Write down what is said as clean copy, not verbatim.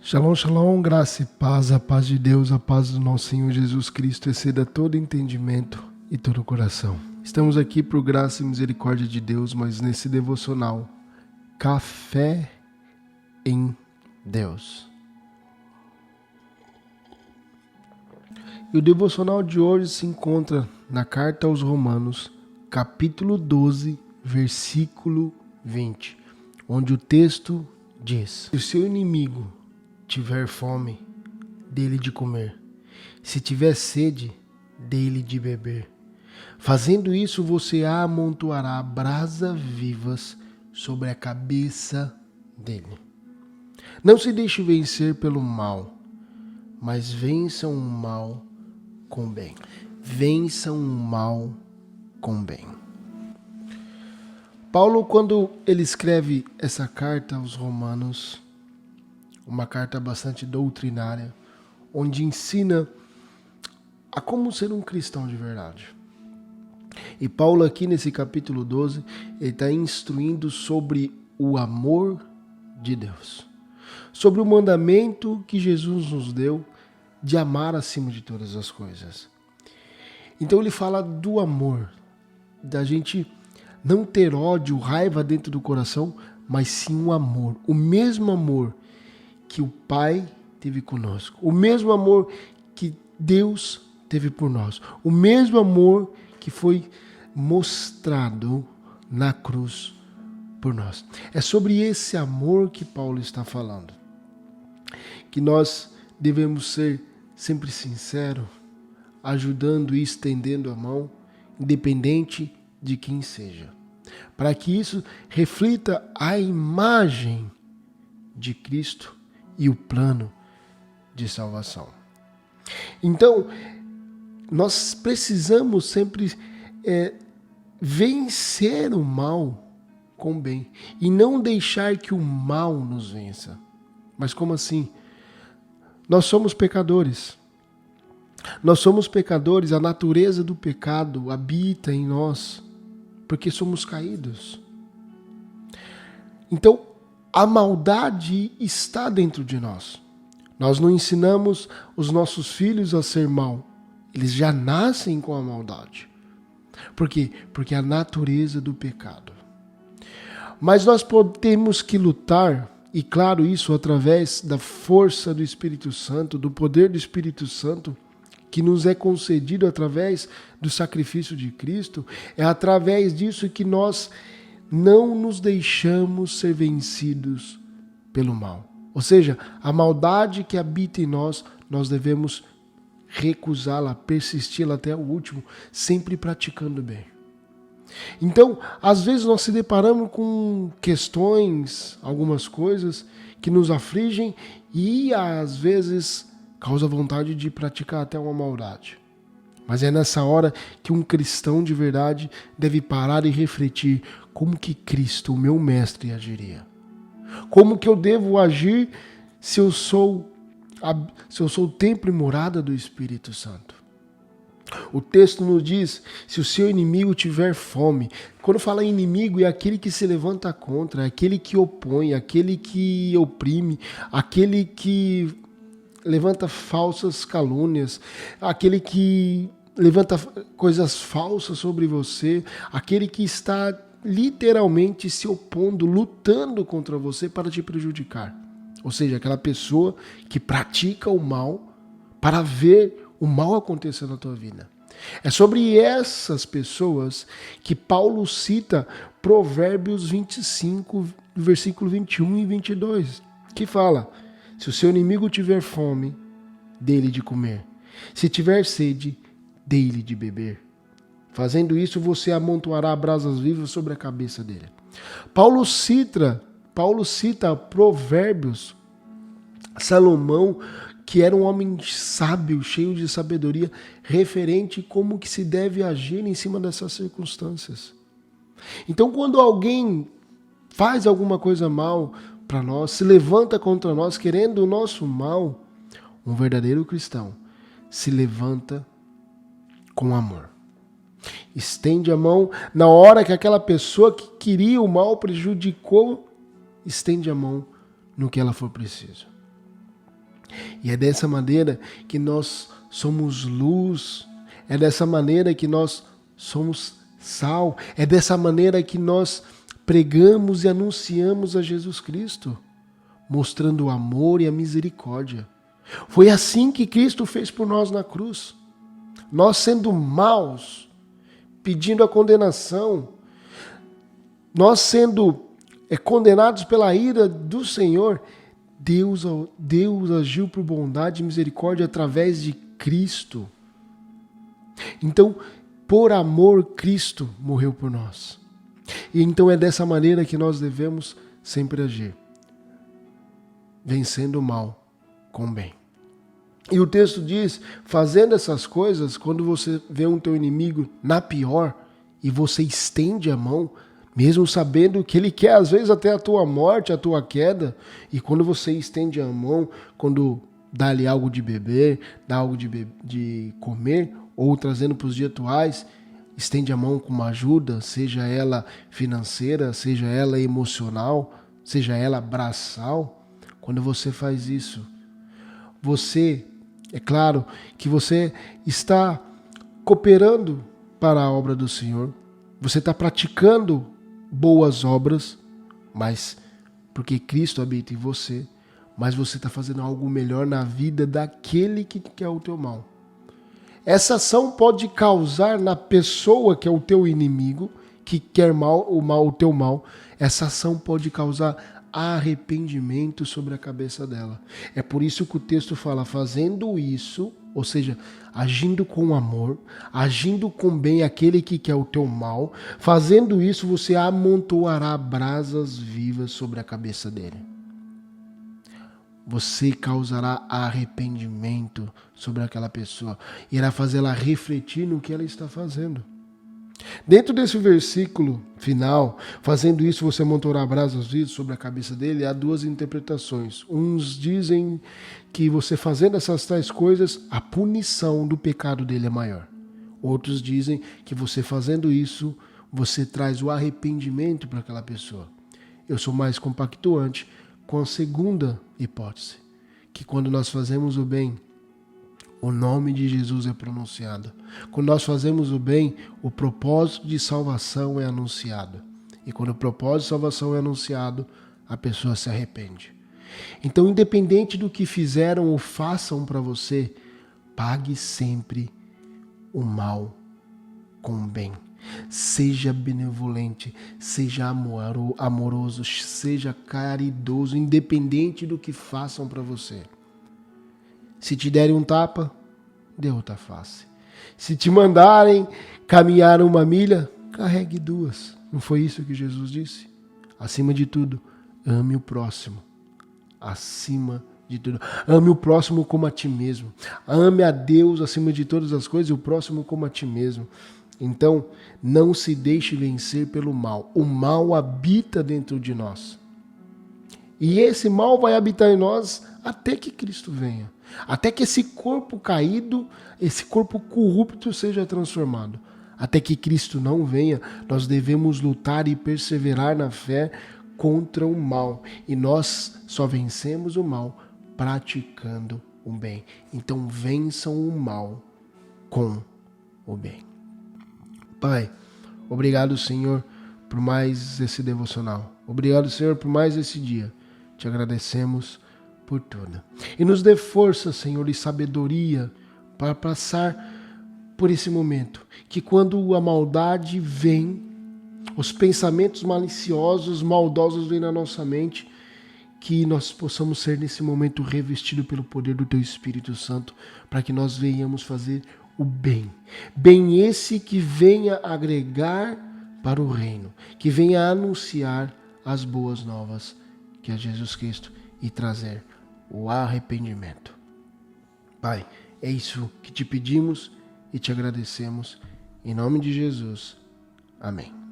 Shalom, shalom, graça e paz, a paz de Deus, a paz do nosso Senhor Jesus Cristo exceda todo entendimento e todo coração. Estamos aqui por graça e misericórdia de Deus, mas nesse devocional, Café em Deus. E o devocional de hoje se encontra na carta aos Romanos, capítulo 12, versículo 20, onde o texto diz: se o seu inimigo tiver fome, dê-lhe de comer. Se tiver sede, dê-lhe de beber. Fazendo isso, você amontoará brasas vivas sobre a cabeça dele. Não se deixe vencer pelo mal, mas vençam o mal com o bem. Vençam o mal com o bem. Paulo, quando ele escreve essa carta aos Romanos, uma carta bastante doutrinária, onde ensina a como ser um cristão de verdade. E Paulo aqui nesse capítulo 12, ele está instruindo sobre o amor de Deus. Sobre o mandamento que Jesus nos deu de amar acima de todas as coisas. Então ele fala do amor, da gente não ter ódio, raiva dentro do coração, mas sim o amor. O mesmo amor que o Pai teve conosco, o mesmo amor que Deus teve por nós, o mesmo amor que foi mostrado na cruz por nós. É sobre esse amor que Paulo está falando, que nós devemos ser sempre sinceros, ajudando e estendendo a mão, independente de quem seja, para que isso reflita a imagem de Cristo e o plano de salvação. Então, nós precisamos sempre vencer o mal com o bem e não deixar que o mal nos vença. Mas como assim? Nós somos pecadores. Nós somos pecadores, a natureza do pecado habita em nós, porque somos caídos. Então, a maldade está dentro de nós. Nós não ensinamos os nossos filhos a ser mal. Eles já nascem com a maldade. Por quê? Porque é a natureza do pecado. Mas nós temos que lutar, e claro, isso através da força do Espírito Santo, do poder do Espírito Santo, que nos é concedido através do sacrifício de Cristo. É através disso que nós não nos deixamos ser vencidos pelo mal. Ou seja, a maldade que habita em nós, nós devemos recusá-la, persisti-la até o último, sempre praticando bem. Então, às vezes nós se deparamos com questões, algumas coisas que nos afligem e às vezes causa vontade de praticar até uma maldade. Mas é nessa hora que um cristão de verdade deve parar e refletir como que Cristo, o meu mestre, agiria. Como que eu devo agir se eu sou o templo e morada do Espírito Santo. O texto nos diz, se o seu inimigo tiver fome. Quando fala inimigo, é aquele que se levanta contra, é aquele que opõe, aquele que oprime, aquele que levanta falsas calúnias, aquele que levanta coisas falsas sobre você, aquele que está literalmente se opondo, lutando contra você para te prejudicar. Ou seja, aquela pessoa que pratica o mal para ver o mal acontecer na tua vida. É sobre essas pessoas que Paulo cita Provérbios 25, versículo 21 e 22, que fala: se o seu inimigo tiver fome, dê-lhe de comer. Se tiver sede, dê-lhe de beber. Fazendo isso, você amontoará brasas vivas sobre a cabeça dele. Paulo cita Provérbios, Salomão, que era um homem sábio, cheio de sabedoria, referente como que se deve agir em cima dessas circunstâncias. Então, quando alguém faz alguma coisa mal para nós, se levanta contra nós, querendo o nosso mal, um verdadeiro cristão se levanta com amor. Estende a mão na hora que aquela pessoa que queria o mal prejudicou, estende a mão no que ela for preciso. E é dessa maneira que nós somos luz, é dessa maneira que nós somos sal, é dessa maneira que nós pregamos e anunciamos a Jesus Cristo, mostrando o amor e a misericórdia. Foi assim que Cristo fez por nós na cruz. Nós sendo maus, pedindo a condenação, nós sendo condenados pela ira do Senhor, Deus agiu por bondade e misericórdia através de Cristo. Então, por amor, Cristo morreu por nós. E então é dessa maneira que nós devemos sempre agir, vencendo o mal com o bem. E o texto diz, fazendo essas coisas, quando você vê um teu inimigo na pior, e você estende a mão, mesmo sabendo que ele quer às vezes até a tua morte, a tua queda, e quando você estende a mão, quando dá-lhe algo de beber, dá algo de comer, ou trazendo para os dias atuais, estende a mão com uma ajuda, seja ela financeira, seja ela emocional, seja ela braçal. Quando você faz isso, você, é claro que você está cooperando para a obra do Senhor, você está praticando boas obras, mas porque Cristo habita em você, mas você está fazendo algo melhor na vida daquele que quer o teu mal. Essa ação pode causar na pessoa que é o teu inimigo, que quer o teu mal, essa ação pode causar arrependimento sobre a cabeça dela. É por isso que o texto fala, fazendo isso, ou seja, agindo com amor, agindo com bem aquele que quer o teu mal, fazendo isso você amontoará brasas vivas sobre a cabeça dele. Você causará arrependimento sobre aquela pessoa, irá fazê-la refletir no que ela está fazendo. Dentro desse versículo final, fazendo isso você amontoará brasas vivas sobre a cabeça dele, há duas interpretações. Uns dizem que você fazendo essas tais coisas, a punição do pecado dele é maior. Outros dizem que você fazendo isso, você traz o arrependimento para aquela pessoa. Eu sou mais compactuante com a segunda hipótese, que quando nós fazemos o bem, o nome de Jesus é pronunciado. Quando nós fazemos o bem, o propósito de salvação é anunciado. E quando o propósito de salvação é anunciado, a pessoa se arrepende. Então, independente do que fizeram ou façam para você, pague sempre o mal com o bem. Seja benevolente, seja amoroso, seja caridoso, independente do que façam para você. Se te derem um tapa, dê outra face. Se te mandarem caminhar uma milha, carregue duas. Não foi isso que Jesus disse? Acima de tudo, ame o próximo. Acima de tudo. Ame o próximo como a ti mesmo. Ame a Deus acima de todas as coisas e o próximo como a ti mesmo. Então, não se deixe vencer pelo mal. O mal habita dentro de nós. E esse mal vai habitar em nós até que Cristo venha. Até que esse corpo caído, esse corpo corrupto seja transformado. Até que Cristo não venha, nós devemos lutar e perseverar na fé contra o mal. E nós só vencemos o mal praticando o bem. Então vençam o mal com o bem. Pai, obrigado, Senhor, por mais esse devocional. Obrigado, Senhor, por mais esse dia. Te agradecemos por tudo. E nos dê força, Senhor, e sabedoria para passar por esse momento. Que quando a maldade vem, os pensamentos maliciosos, maldosos vêm na nossa mente, que nós possamos ser nesse momento revestidos pelo poder do Teu Espírito Santo, para que nós venhamos fazer o bem. Bem esse que venha agregar para o reino, que venha anunciar as boas novas, que é Jesus Cristo, e trazer o arrependimento. Pai, é isso que te pedimos e te agradecemos. Em nome de Jesus. Amém.